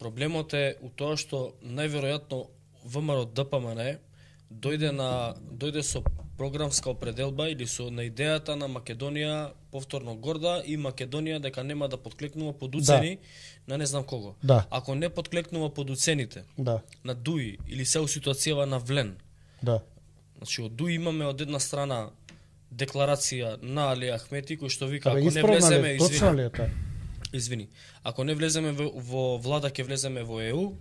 Проблемот е у тоа што најверојатно ВМРО ДПМН дојде со програмска определба или на идејата на Македонија повторно горда и Македонија дека нема да подклекнува под уцени на не знам кого. Да. Ако не подклекнува под уцените на ДУИ или се у ситуацијава на Влен. Значи од ДУИ имаме од една страна декларација на Али Ахмети кој што вика ако не влеземе извини, ако не влеземе во влада ќе влеземе во ЕУ,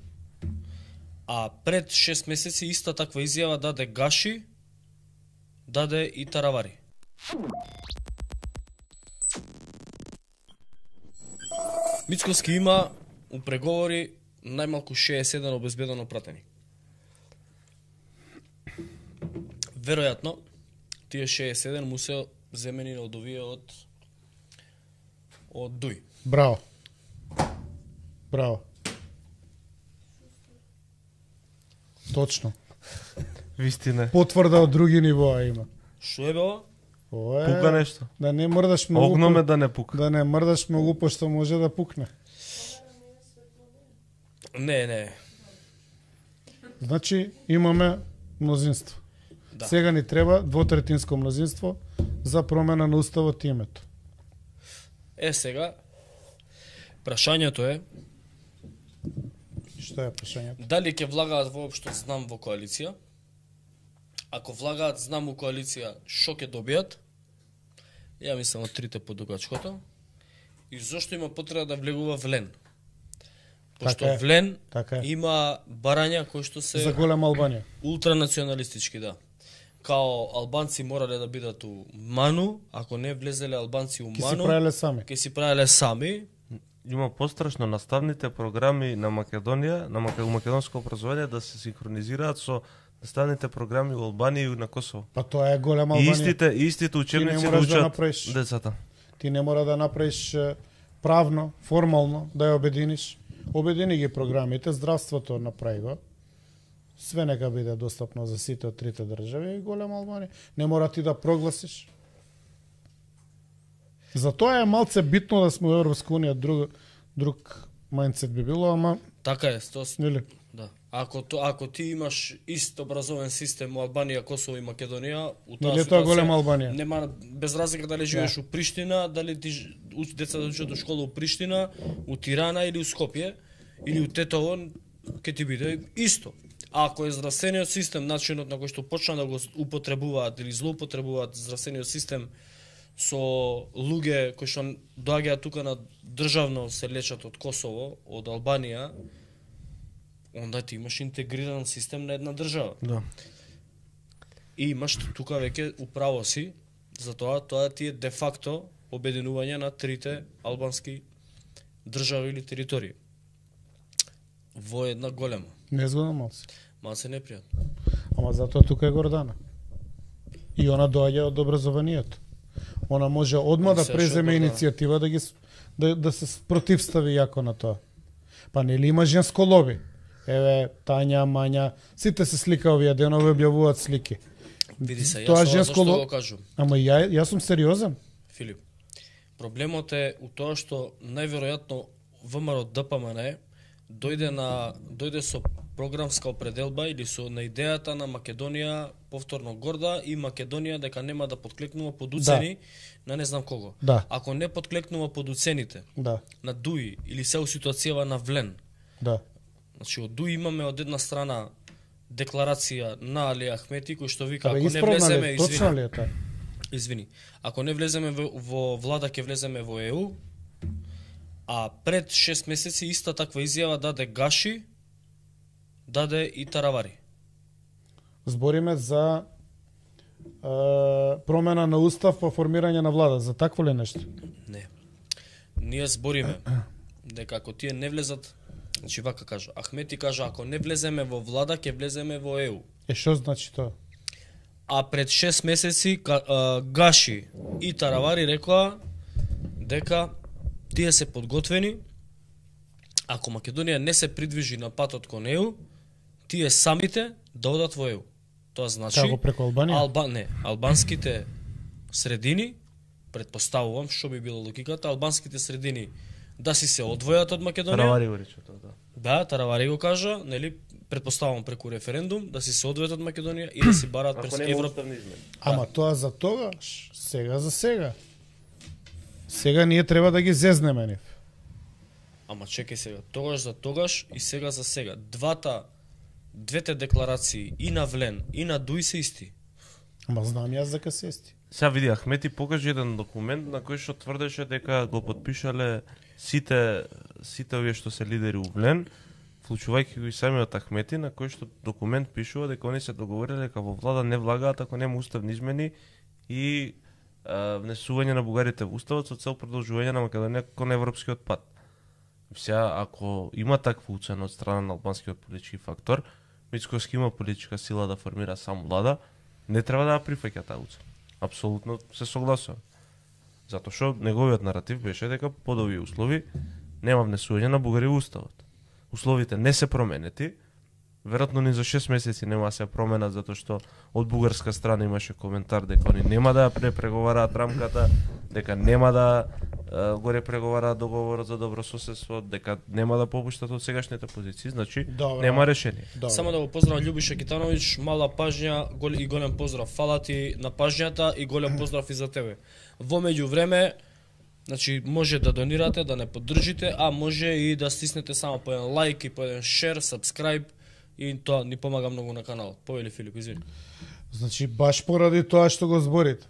а пред 6 месеци иста таква изјава даде Гаши, даде и Таравари. Мицкоски има у преговори најмалку 61 обезбедено пратени. Веројатно, тие 61 му се земени од овие од ДУИ. Браво. Точно. Вистина. Потврда од други нивоа има. Што е бе? Пука нешто. Да не мрдаш многу. Огноме да не пука. Да не мрдаш многу пошто може да пукне. Не. Значи имаме мнозинство. Да. Сега ни треба двотретинско мнозинство за промена на уставот и името. Сега прашањето е што е прашањето? Дали ќе влагаат воопшто знам во коалиција? Ако влагаат знам во коалиција, што ќе добијат? Ја мислам од трите по дугачкото. И зошто има потреба да влегува Влен? Пошто Влен има барања кои што се за голема Албанија. Ултранационалистички, да. Као албанци морале да бидат у Ману, ако не влезеле албанци у Ману, ќе си правеле сами. Има пострашно наставните програми на Македонија, на македонско образование да се синхронизираат со наставните програми во Албанија и на Косово. Па тоа е голема Албанија. Истите учебници да учат децата. Ти не мора да направиш правно, формално да ја обединиш. Обедини ги програмите, здравството направи го. Све нека биде достапно за сите од трите држави и голема Албанија. Не мора ти да прогласиш. Затоа е малце битно да сме во Европска унија, друг мајндсет би било, ама така е, да. Ако ти имаш ист образовен систем во Албанија, Косово и Македонија, у таа ситуација голема Албанија. Нема без разлика дали живееш у Приштина, дали ти децата учат у школа у Приштина, у Тирана или у Скопје или у Тетово, ќе ти биде исто. А ако е здравствениот систем, начинот на кој што почна да го употребуваат или злоупотребуваат здравствениот систем со луѓе кои што доаѓаат тука на државно се лечат од Косово, од Албанија, онда ти имаш интегриран систем на една држава. Да. И имаш тука веќе управо си, затоа тоа ти е де факто обединување на трите албански држави или територии во една голема. Незгодно малце. Малце непријатно. Ама затоа тука е Гордана. И она доаѓа од образованието. Она може одма да преземе иницијатива да се противстави јако на тоа. Па нели има женско лоби? Еве, Тања, Мања, сите се слика овие денови, објавуваат слики. Види се, јас зашто го кажувам. Ама јас сум сериозен. Филип, проблемот е у тоа што најверојатно ВМРО ДПМН дојде со програмска определба или на идејата на Македонија повторно горда и Македонија дека нема да подклекнува под уцени на не знам кого. Ако не подклекнува под уцените на ДУИ или се у ситуацијава на Влен. Значи од ДУИ имаме од една страна декларација на Али Ахмети кој што вика ако не влеземе извини, ако не влеземе во влада ќе влеземе во ЕУ, а пред 6 месеци иста таква изјава даде Гаши, даде и Таравари. Збориме за промена на устав по формирање на влада, за такво ли нешто? Не. Ние збориме дека ако тие не влезат, значи вака кажа, Ахмети кажа ако не влеземе во влада ќе влеземе во ЕУ. Што значи тоа? А пред 6 месеци Гаши и Таравари рекоа дека тие се подготвени, ако Македонија не се придвижи на патот кон ЕУ, тие самите да одат во ЕУ. Тоа значи преку Албанија? Албанските средини, предпоставувам што би било логиката, албанските средини да си се одвојат од Македонија. Таравари го рече тоа, да. Да, Таравари го кажа, нели, предпоставам преку референдум да си се одведат Македонија и да си бараат Ако през нема Европа. уставни измени. Ама тоа за тогаш, сега за сега. Сега ние треба да ги зезнеме нив. Ама чекај сега, тогаш за тогаш и сега за сега. Двете декларации и на Влен и на Дуј се исти. Ама знам јас дека се исти. Сега види, Ахмети покажи еден документ на кој што тврдеше дека го подпишале сите овие што се лидери у Влен, вклучувајќи го и самиот Ахмети, на кој што документ пишува дека они се договориле дека во влада не влагаат ако нема уставни измени и внесување на бугарите во уставот со цел продолжување на Македонија кон европскиот пат. Сега, ако има таква уцена од страна на албанскиот политички фактор, Мицкоски има политичка сила да формира сам влада, не треба да ја прифаќа таа уцена. Апсолутно се согласувам. Затоа што неговиот наратив беше дека под овие услови нема внесување на бугари во уставот. Условите не се променети, веројатно ни за 6 месеци нема да се променат затоа што од бугарска страна имаше коментар дека они нема да ја преговараат рамката, дека нема да го преговараат договорот за добрососедство, дека нема да попуштат од сегашните позиции, значи Добро. нема решение. Добро. Само да го поздравам Љубиша Китановиќ, мала пажња и голем поздрав. Фала ти на пажњата и голем поздрав и за тебе. Во меѓувреме, значи може да донирате, да не поддржите, а може и да стиснете само по еден лайк и по еден шер, сабскрајб и тоа ни помага многу на каналот. Повели Филип, извини. Значи баш поради тоа што го зборите.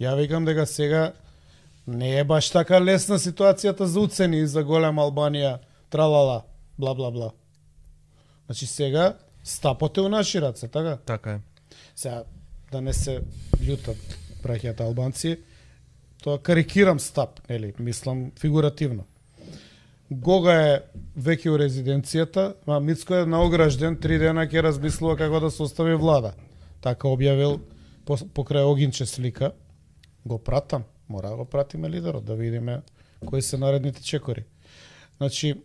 Ја викам дека сега не е баш така лесна ситуацијата за уцени и за голема Албанија, тралала, бла бла бла. Значи сега стапот е у наши раце, така? Така е. Сега да не се љутат браќата албанци, тоа карикирам стап, нели, мислам фигуративно. Гога е веќе у резиденцијата, а Мицко е наогражден, 3 дена ќе размислува како да се остави влада. Така објавил покрај Огинче слика. Го пратам, мора да го пратиме лидерот, да видиме кои се наредните чекори. Значи,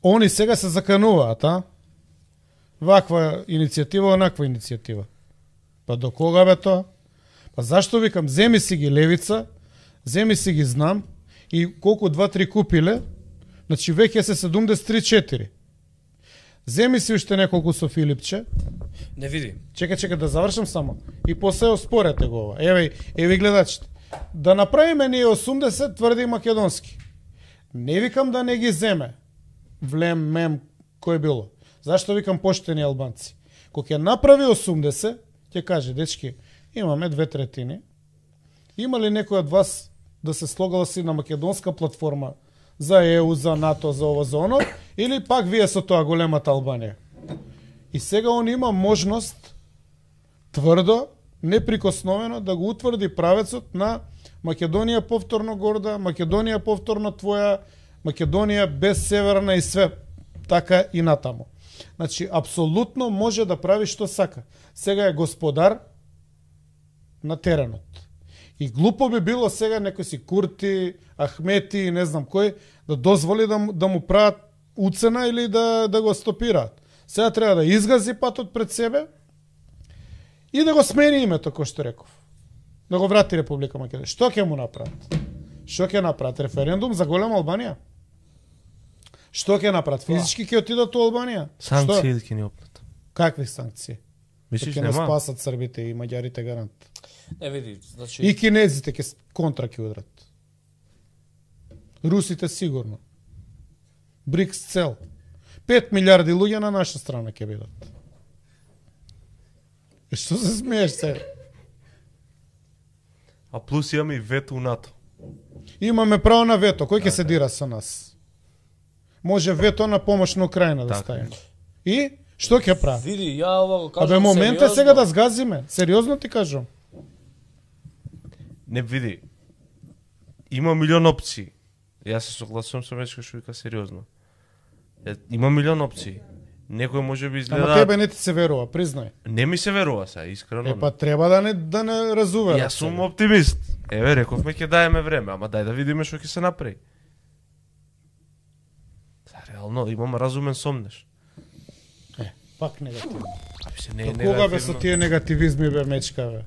они сега се закануваат, а? Ваква иницијатива, онаква иницијатива. Па до кога бе тоа? Па зашто викам, земи си ги Левица, земи си ги Знам и колку 2-3 купиле, значи веќе се 73-4. Земи си уште неколку со Филипче. Не види. Чекај да завршам само. И после оспорете го ова. Еве гледачите. Да направиме ние 80 тврди македонски. Не викам да не ги земе. Влем, мем, кој било. Зашто викам поштени албанци? Кога ќе направи 80, ќе каже, дечки, имаме 2/3. Има ли некој од вас да се слогласи на македонска платформа за ЕУ, за НАТО, за ово, за оно, или пак вие со тоа големата Албанија? И сега он има можност тврдо, неприкосновено да го утврди правецот на Македонија повторно горда, Македонија повторно твоја, Македонија без северна и све така и натаму. Значи, апсолутно може да прави што сака. Сега е господар на теренот. И глупо би било сега некој си Курти, Ахмети и не знам кој да дозволи да му прават уцена или да го стопираат. Сега треба да изгази патот пред себе и да го смени името, кој што реков. Да го врати Република Македонија. Што ќе му направат? Што ќе направат? Референдум за голема Албанија? Што ќе направат? Физички ќе отидат у Албанија? Санкции ќе ни опнат. Какви санкции? Мислиш ќе не нема? спасат србите и маѓарите гарант. Не види, значи И кинезите ќе контра ќе удрат. Русите сигурно. БРИКС цел. 5 милиарди луѓе на наша страна ќе бидат. Што се смееш се? А плюс имаме и вето у НАТО. Имаме право на вето. Кој ќе се дира со нас? Може вето на помош на Украина да Така. ставиме. И што ќе прави? види, ја ова го кажам. Абе момент е сериозно. сега да сгазиме. Сериозно ти кажам. Не види. Има милион опции. Јас се согласувам со Мечка што вика сериозно. Има милион опции. Некој може би изгледа... Ама тебе не ти се верува, признај. Не ми се верува сега, искрено. Па треба да не разувера. Јас сум оптимист. Еве, рековме ќе даеме време, ама дај да видиме што ќе се направи. Реално, имам разумен сомнеш. Пак негативно. Се не е Кога бе со негативно. тие негативизми бе Мечка бе?